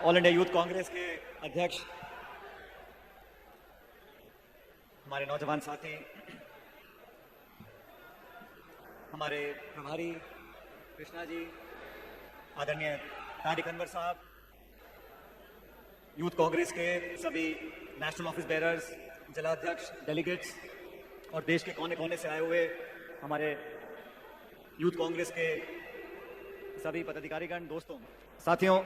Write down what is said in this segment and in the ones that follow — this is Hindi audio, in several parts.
ऑल इंडिया यूथ कांग्रेस के अध्यक्ष, हमारे नौजवान साथी, हमारे प्रभारी कृष्णा जी, आदरणीय तारिक अनवर साहब, यूथ कांग्रेस के सभी नेशनल ऑफिस बेरर्स, जिलाध्यक्ष, डेलीगेट्स और देश के कोने कोने से आए हुए हमारे यूथ कांग्रेस के सभी पदाधिकारीगण, दोस्तों, साथियों,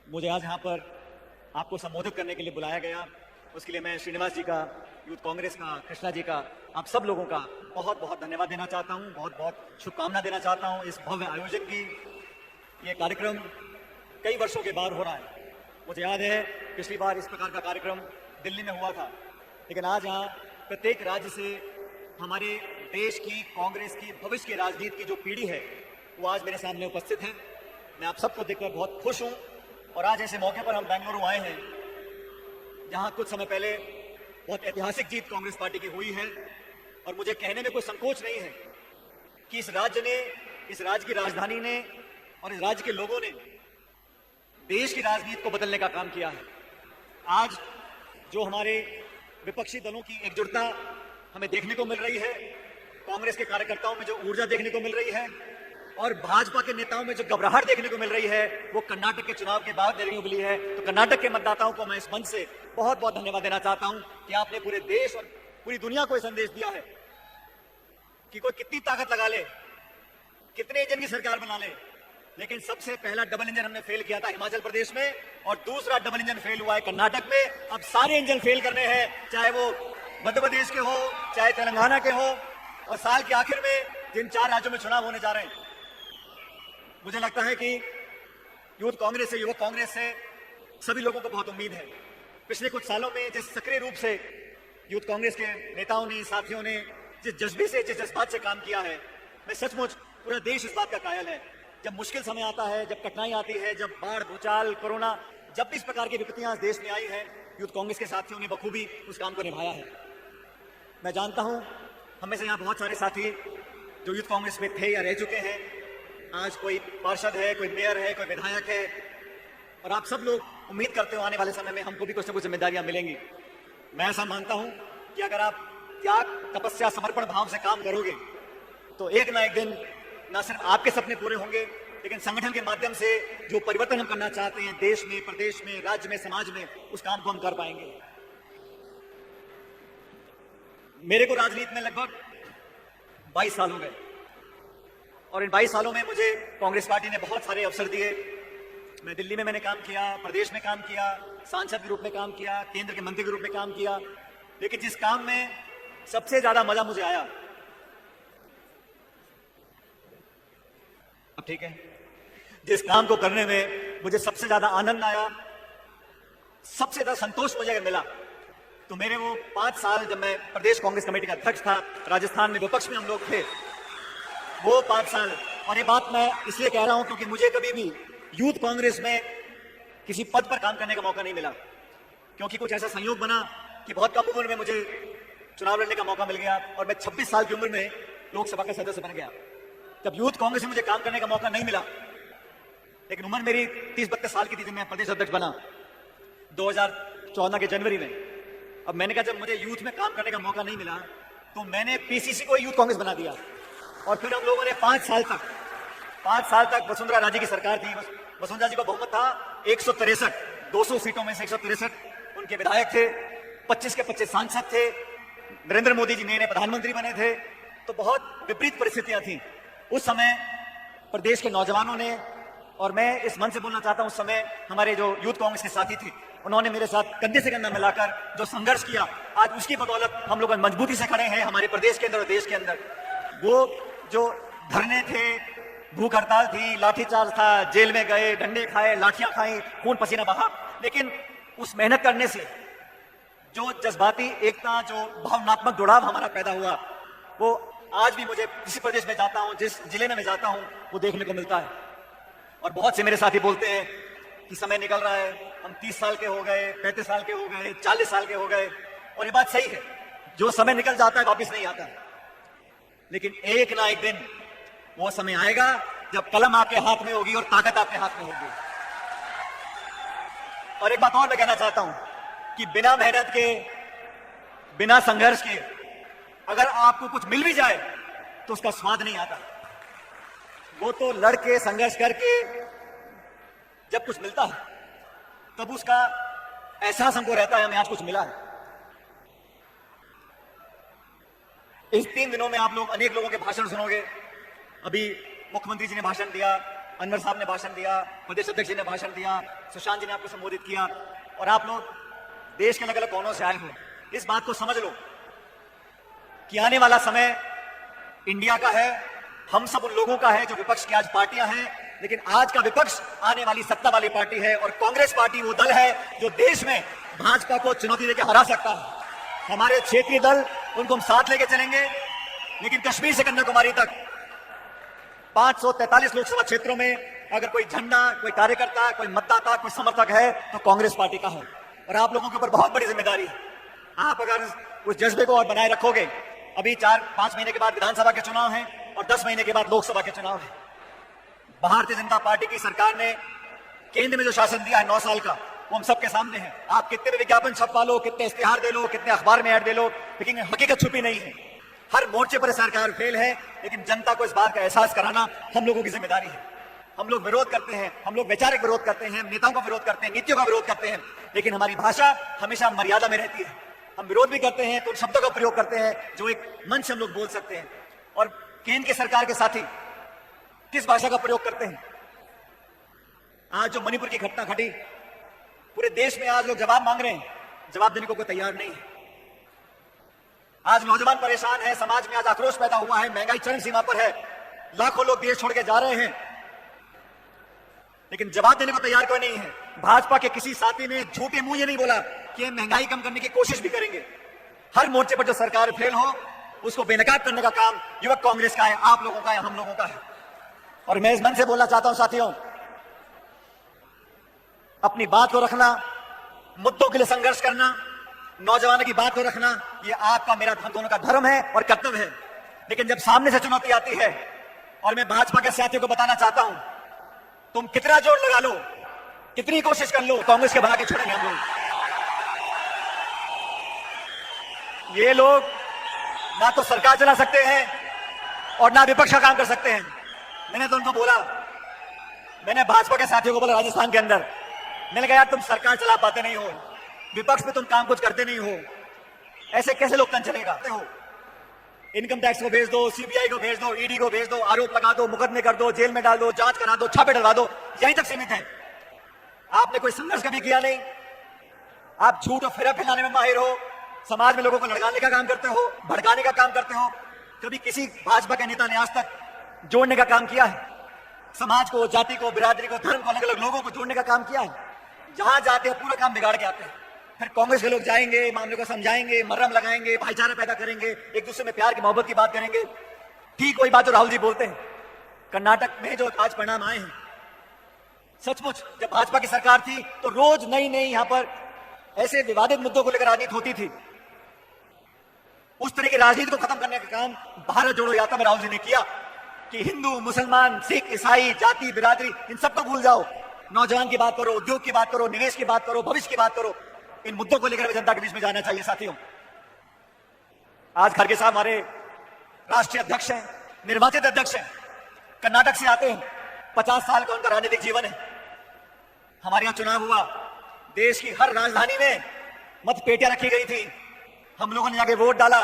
मुझे आज यहाँ पर आपको संबोधित करने के लिए बुलाया गया। उसके लिए मैं श्रीनिवास जी का, यूथ कांग्रेस का, कृष्णा जी का, आप सब लोगों का बहुत बहुत धन्यवाद देना चाहता हूँ, बहुत बहुत शुभकामना देना चाहता हूँ। इस भव्य आयोजन की ये कार्यक्रम कई वर्षों के बाद हो रहा है। मुझे याद है पिछली बार इस प्रकार का कार्यक्रम दिल्ली में हुआ था, लेकिन आज यहाँ प्रत्येक राज्य से हमारे देश की, कांग्रेस की, भविष्य की राजनीति की जो पीढ़ी है वो आज मेरे सामने उपस्थित है। मैं आप सबको देखकर बहुत खुश हूँ। और आज ऐसे मौके पर हम बेंगलुरु आए हैं जहाँ कुछ समय पहले बहुत ऐतिहासिक जीत कांग्रेस पार्टी की हुई है। और मुझे कहने में कोई संकोच नहीं है कि इस राज्य ने, इस राज्य की राजधानी ने और इस राज्य के लोगों ने देश की राजनीति को बदलने का काम किया है। आज जो हमारे विपक्षी दलों की एकजुटता हमें देखने को मिल रही है, कांग्रेस के कार्यकर्ताओं में जो ऊर्जा देखने को मिल रही है और भाजपा के नेताओं में जो घबराहट देखने को मिल रही है, वो कर्नाटक के चुनाव के बाद देखने को मिली है। तो कर्नाटक के मतदाताओं को मैं इस मंच से बहुत बहुत धन्यवाद देना चाहता हूं कि आपने पूरे देश और पूरी दुनिया को यह संदेश दिया है कि कोई कितनी ताकत लगा ले, कितने इंजन की सरकार बना ले, लेकिन सबसे पहला डबल इंजन हमने फेल किया था हिमाचल प्रदेश में और दूसरा डबल इंजन फेल हुआ है कर्नाटक में। अब सारे इंजन फेल करने हैं, चाहे वो मध्य प्रदेश के हो, चाहे तेलंगाना के हो, और साल के आखिर में जिन 4 राज्यों में चुनाव होने जा रहे हैं। मुझे लगता है कि यूथ कांग्रेस से, युवक कांग्रेस से सभी लोगों को बहुत उम्मीद है। पिछले कुछ सालों में जिस सक्रिय रूप से यूथ कांग्रेस के नेताओं ने, साथियों ने जिस जज्बे से, जिस जज्बात से काम किया है, मैं सचमुच पूरा देश इस बात का कायल है। जब मुश्किल समय आता है, जब कठिनाई आती है, जब बाढ़, भूचाल, कोरोना, जब भी इस प्रकार की विपत्तियां इस देश में आई है, यूथ कांग्रेस के साथियों ने बखूबी उस काम को निभाया है। मैं जानता हूं हम में से यहाँ बहुत सारे साथी जो यूथ कांग्रेस में थे या रह चुके हैं, आज कोई पार्षद है, कोई मेयर है, कोई विधायक है, और आप सब लोग उम्मीद करते हो आने वाले समय में हमको भी कुछ न कुछ जिम्मेदारियां मिलेंगी। मैं ऐसा मानता हूं कि अगर आप त्याग, तपस्या, समर्पण भाव से काम करोगे तो एक ना एक दिन न सिर्फ आपके सपने पूरे होंगे, लेकिन संगठन के माध्यम से जो परिवर्तन हम करना चाहते हैं देश में, प्रदेश में, राज्य में, समाज में, उस काम को हम कर पाएंगे। मेरे को राजनीति में लगभग 22 साल हो गए और इन 22 सालों में मुझे कांग्रेस पार्टी ने बहुत सारे अवसर दिए। मैं दिल्ली में मैंने काम किया, प्रदेश में काम किया, सांसद के रूप में काम किया, केंद्र के मंत्री के रूप में काम किया, लेकिन जिस काम में सबसे ज्यादा मजा मुझे आया, अब ठीक है, जिस काम को करने में मुझे सबसे ज्यादा आनंद आया, सबसे ज्यादा संतोष मुझे मिला, तो मेरे वो 5 साल जब मैं प्रदेश कांग्रेस कमेटी का अध्यक्ष था, राजस्थान में विपक्ष में हम लोग थे, वो 5 साल। और ये बात मैं इसलिए कह रहा हूं क्योंकि मुझे कभी भी यूथ कांग्रेस में किसी पद पर काम करने का मौका नहीं मिला, क्योंकि कुछ ऐसा संयोग बना कि बहुत कम उम्र में मुझे चुनाव लड़ने का मौका मिल गया और मैं 26 साल की उम्र में लोकसभा का सदस्य बन गया। तब यूथ कांग्रेस में मुझे काम करने का मौका नहीं मिला, लेकिन उम्र मेरी 30-32 साल की थी जब मैं प्रदेश अध्यक्ष बना 2014 के जनवरी में। अब मैंने कहा जब मुझे यूथ में काम करने का मौका नहीं मिला तो मैंने पीसीसी को यूथ कांग्रेस बना दिया। और फिर हम लोगों ने 5 साल तक वसुंधरा राजे की सरकार थी। वसुंधरा जी का बहुमत था 163, 200 सीटों में से 163 उनके विधायक थे, 25 के 25 सांसद थे, नरेंद्र मोदी जी नए प्रधानमंत्री बने थे। तो बहुत विपरीत परिस्थितियां थी उस समय प्रदेश के नौजवानों ने। और मैं इस मन से बोलना चाहता हूं, उस समय हमारे जो यूथ कांग्रेस के साथी थे उन्होंने मेरे साथ कंधे से कंधा मिलाकर जो संघर्ष किया, आज उसकी बदौलत हम लोग मजबूती से खड़े हैं हमारे प्रदेश के अंदर और देश के अंदर। वो जो धरने थे, भूख हड़ताल थी, लाठीचार्ज था, जेल में गए, डंडे खाए, लाठियां खाई, खून पसीना बहा, लेकिन उस मेहनत करने से जो जज्बाती एकता, जो भावनात्मक जुड़ाव हमारा पैदा हुआ, वो आज भी मुझे जिस प्रदेश में जाता हूं, जिस जिले में मैं जाता हूं, वो देखने को मिलता है। और बहुत से मेरे साथी बोलते हैं कि समय निकल रहा है, हम 30 साल के हो गए, 35 साल के हो गए, 40 साल के हो गए, और ये बात सही है, जो समय निकल जाता है वापिस नहीं आता। लेकिन एक ना एक दिन वो समय आएगा जब कलम आपके हाथ में होगी और ताकत आपके हाथ में होगी। और एक बात और मैं कहना चाहता हूं कि बिना मेहनत के, बिना संघर्ष के अगर आपको कुछ मिल भी जाए तो उसका स्वाद नहीं आता। वो तो लड़के संघर्ष करके जब कुछ मिलता है तब उसका एहसास हमको रहता है हमें आज कुछ मिला है। इस 3 दिनों में आप लोग अनेक लोगों के भाषण सुनोगे। अभी मुख्यमंत्री जी ने भाषण दिया, अनवर साहब ने भाषण दिया, प्रदेश अध्यक्ष जी ने भाषण दिया, सुशांत जी ने आपको संबोधित किया, और आप लोग देश के अलग अलग कोनों से आए हो। इस बात को समझ लो कि आने वाला समय इंडिया का है, हम सब उन लोगों का है जो विपक्ष की आज पार्टियां हैं, लेकिन आज का विपक्ष आने वाली सत्ता वाली पार्टी है, और कांग्रेस पार्टी वो दल है जो देश में भाजपा को चुनौती देकर हरा सकता है। हमारे क्षेत्रीय दल, उनको हम साथ लेके चलेंगे, लेकिन कश्मीर से कन्याकुमारी तक 543 लोकसभा क्षेत्रों में अगर कोई झंडा, कोई कार्यकर्ता, कोई मतदाता, कोई समर्थक है तो कांग्रेस पार्टी का है। और आप लोगों के ऊपर बहुत बड़ी जिम्मेदारी है। आप अगर उस जज्बे को और बनाए रखोगे, अभी 4-5 महीने के बाद विधानसभा के चुनाव हैं और 10 महीने के बाद लोकसभा के चुनाव हैं। भारतीय जनता पार्टी की सरकार ने केंद्र में जो शासन दिया है 9 साल का, वो हम सबके सामने है। आप कितने भी विज्ञापन छपवा लो, कितने इश्तिहार दे लो, कितने अखबार में ऐड दे लो, लेकिन हकीकत छुपी नहीं है। हर मोर्चे पर सरकार फेल है, लेकिन जनता को इस बात का एहसास कराना हम लोगों की जिम्मेदारी है। हम लोग विरोध करते हैं, हम लोग वैचारिक विरोध करते हैं, नेताओं का विरोध करते हैं, नीतियों का विरोध करते हैं, लेकिन हमारी भाषा हमेशा मर्यादा में रहती है। हम विरोध भी करते हैं तो उन शब्दों का प्रयोग करते हैं जो एक मंच हम लोग बोल सकते हैं। और केंद्र की सरकार के साथी किस भाषा का प्रयोग करते हैं? आज जो मणिपुर की घटना घटी, पूरे देश में आज लोग जवाब मांग रहे हैं, जवाब देने को कोई तैयार नहीं है। आज नौजवान परेशान है, समाज में आज आक्रोश पैदा हुआ है, महंगाई चरम सीमा पर है, लाखों लोग देश छोड़ के जा रहे हैं, लेकिन जवाब देने को तैयार कोई नहीं है। भाजपा के किसी साथी ने झूठे मुंह ये नहीं बोला कि महंगाई कम करने की कोशिश भी करेंगे। हर मोर्चे पर जो सरकार फेल हो उसको बेनकाब करने का काम युवक कांग्रेस का है, आप लोगों का है, हम लोगों का है। और मैं इस मन से बोलना चाहता हूं साथियों, अपनी बात को रखना, मुद्दों के लिए संघर्ष करना, नौजवानों की बात को रखना, ये आपका मेरा हम दोनों का धर्म है और कर्तव्य है। लेकिन जब सामने से चुनौती आती है, और मैं भाजपा के साथियों को बताना चाहता हूं, तुम कितना जोर लगा लो, कितनी कोशिश कर लो, कांग्रेस के भगा के छोड़ेंगे हम लोग। ये लोग ना तो सरकार चला सकते हैं और ना विपक्ष का काम कर सकते हैं। मैंने तो उनको बोला, मैंने भाजपा के साथियों को बोला राजस्थान के अंदर, मैंने कहा यार तुम सरकार चला पाते नहीं हो, विपक्ष में तुम काम कुछ करते नहीं हो, ऐसे कैसे लोकतंत्र चलेगा? इनकम टैक्स को भेज दो, सीबीआई को भेज दो, ईडी को भेज दो, आरोप लगा दो, मुकदमे कर दो, जेल में डाल दो, जांच करा दो, छापे डलवा दो, यहीं तक सीमित है। आपने कोई संघर्ष कभी किया नहीं। आप झूठ और फिर फैलाने में माहिर हो, समाज में लोगों को लड़काने का काम करते हो, भड़काने का काम करते हो। कभी किसी भाजपा के नेता ने आज तक जोड़ने का काम किया है? समाज को, जाति को, बिरादरी को, धर्म को, अलग अलग लोगों को जोड़ने का काम किया है? जहां जाते हैं पूरा काम बिगाड़ के आते हैं। फिर कांग्रेस के लोग जाएंगे, मामले को समझाएंगे, मरहम लगाएंगे, भाईचारा पैदा करेंगे, एक दूसरे में प्यार की मोहब्बत की बात करेंगे। ठीक वही बात जो राहुल जी बोलते हैं। कर्नाटक में जो आज परिणाम आए हैं, सचमुच जब भाजपा की सरकार थी तो रोज नई नई यहां पर ऐसे विवादित मुद्दों को लेकर राजनीति होती थी। उस तरह की राजनीति को खत्म करने का काम भारत जोड़ो यात्रा में राहुल जी ने किया कि हिंदू, मुसलमान, सिख, ईसाई, जाति, बिरादरी, इन सबको भूल जाओ, नौजवान की बात करो, उद्योग की बात करो, निवेश की बात करो, भविष्य की बात करो। इन मुद्दों को लेकर जनता के बीच में जाना चाहिए साथियों। आज खड़गे साहब हमारे राष्ट्रीय अध्यक्ष हैं, निर्वाचित अध्यक्ष हैं, कर्नाटक से आते हैं, 50 साल का उनका राजनीतिक जीवन है। हमारे यहां चुनाव हुआ, देश की हर राजधानी में मतपेटियां रखी गई थी, हम लोगों ने जाके वोट डाला।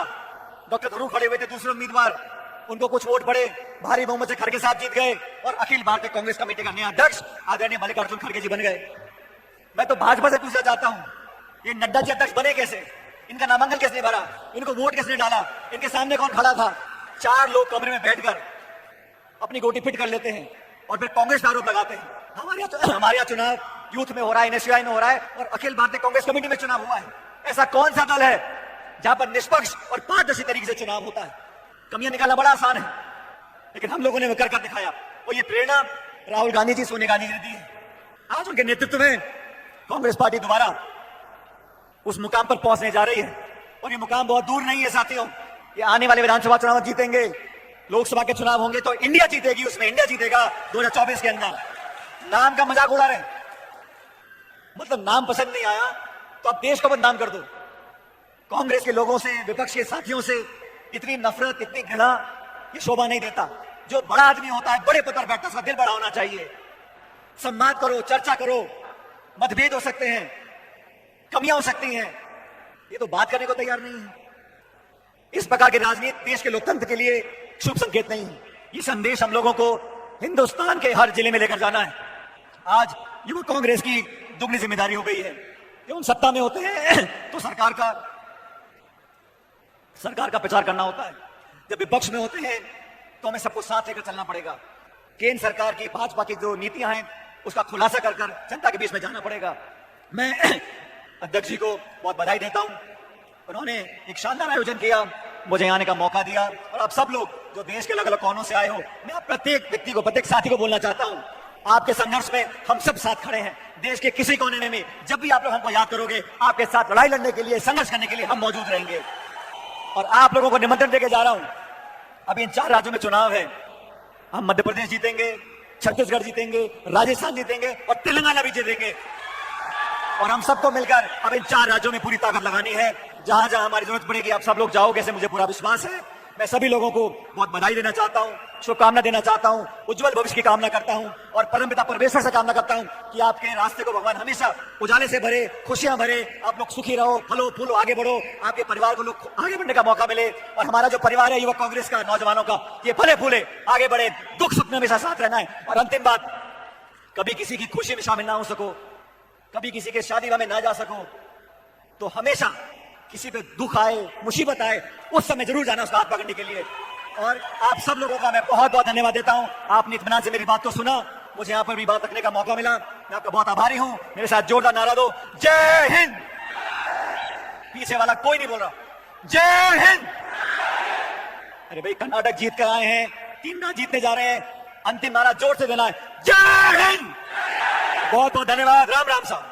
डॉक्टर ध्रुव खड़े हुए थे दूसरे उम्मीदवार, उनको कुछ वोट पड़े, भारी बहुमत से खड़गे साहब जीत गए और अखिल भारतीय कांग्रेस कमेटी का नया अध्यक्ष आदरणीय मल्लिकार्जुन खड़गे जी बन गए। मैं तो भाजपा से पूछना चाहता हूं, ये नड्डा जी अध्यक्ष बने कैसे? इनका नामांकन किसने भरा? इनको वोट किसने डाला? इनके सामने कौन खड़ा था? 4 लोग कमरे में बैठकर अपनी गोटी फिट कर लेते हैं और फिर कांग्रेस पर आरोप लगाते हैं। हमारे यहाँ चुनाव यूथ में हो रहा है, एनएसयूआई में हो रहा है और अखिल भारतीय कांग्रेस कमेटी में चुनाव हुआ है। ऐसा कौन सा दल है जहां पर निष्पक्ष और पारदर्शी तरीके से चुनाव होता है? कमियां निकालना बड़ा आसान है, लेकिन हम लोगों ने कर दिखाया। और ये प्रेरणा राहुल गांधी जी, सोनिया गांधी जी ने दी है। आज उनके नेतृत्व में कांग्रेस पार्टी दोबारा उस मुकाम पर पहुंचने जा रही है और ये मुकाम बहुत दूर नहीं है साथियों। ये आने वाले विधानसभा चुनाव जीतेंगे, लोकसभा के चुनाव होंगे तो इंडिया जीतेगी, उसमें इंडिया जीतेगा 2024 के अंदर। नाम का मजाक उड़ा रहे, मतलब नाम पसंद नहीं आया तो आप देश को बदनाम कर दो। कांग्रेस के लोगों से, विपक्ष के साथियों से इतनी नफरत, इतनी घृणा, ये शोभा नहीं देता। जो बड़ा आदमी होता है, बड़े पद पर बैठता है, उसका दिल बड़ा होना चाहिए। सम्मान करो, चर्चा करो, मतभेद हो सकते हैं, कमियां हो सकती हैं, ये तो बात करने को तैयार नहीं है। इस प्रकार की राजनीति देश के लोकतंत्र के लिए शुभ संकेत नहीं है। ये संदेश हम लोगों को हिंदुस्तान के हर जिले में लेकर जाना है। आज युवा कांग्रेस की दुगनी जिम्मेदारी हो गई है। जब हम सत्ता में होते हैं तो सरकार का प्रचार करना होता है। जब विपक्ष में होते हैं तो हमें सबको साथ लेकर चलना पड़ेगा। केंद्र सरकार की, भाजपा की जो नीतियां हैं उसका खुलासा कर जनता के बीच में जाना पड़ेगा। मैं अध्यक्ष जी को बहुत बधाई देता हूं। उन्होंने एक शानदार आयोजन किया, मुझे आने का मौका दिया, और आप सब लोग जो देश के अलग अलग कोनों से आए हो, मैं आप प्रत्येक व्यक्ति को, प्रत्येक साथी को बोलना चाहता हूं, आपके संघर्ष में हम सब साथ खड़े हैं। देश के किसी कोने में जब भी आप लोग हमको याद करोगे, आपके साथ लड़ाई लड़ने के लिए, संघर्ष करने के लिए हम मौजूद रहेंगे। और आप लोगों को निमंत्रण देके जा रहा हूं। अभी इन 4 राज्यों में चुनाव है। हम मध्य प्रदेश जीतेंगे, छत्तीसगढ़ जीतेंगे, राजस्थान जीतेंगे और तेलंगाना भी जीतेंगे। और हम सबको मिलकर अब इन 4 राज्यों में पूरी ताकत लगानी है। जहां जहां हमारी जरूरत पड़ेगी आप सब लोग जाओगे, ऐसे मुझे पूरा विश्वास है। मैं सभी लोगों को बहुत बधाई देना चाहता हूं, शुभकामना देना चाहता हूं, उज्जवल भविष्य की कामना करता हूं और परमपिता परमेश्वर से कामना करता हूं कि आपके रास्ते को भगवान हमेशा उजाले से भरे, खुशियां भरे, आप लोग सुखी रहो, फलो फूलो, आगे बढ़ो, आपके परिवार को लोग आगे बढ़ने का मौका मिले और हमारा जो परिवार है युवा कांग्रेस का, नौजवानों का, ये फले फूले, आगे बढ़े, दुख सुख में हमेशा साथ रहना है। और अंतिम बात, कभी किसी की खुशी में शामिल ना हो सको, कभी किसी के शादी में ना जा सको, तो हमेशा किसी पे दुख आए, मुसीबत आए, उस समय जरूर जाना उसका हाथ पकड़ने के लिए। और आप सब लोगों का मैं बहुत बहुत धन्यवाद देता हूं। आपने इत्मीनान से मेरी बात को सुना, मुझे यहां पर भी बात रखने का मौका मिला, मैं आपका बहुत आभारी हूं। मेरे साथ जोरदार नारा दो, जय हिंद। पीछे वाला कोई नहीं बोल रहा, जय हिंद। अरे भाई, कर्नाटक जीत कर आए हैं, 3 मैच जीतने जा रहे हैं, अंतिम नारा जोर से देना है, जय हिंद। बहुत बहुत धन्यवाद। राम राम साहब।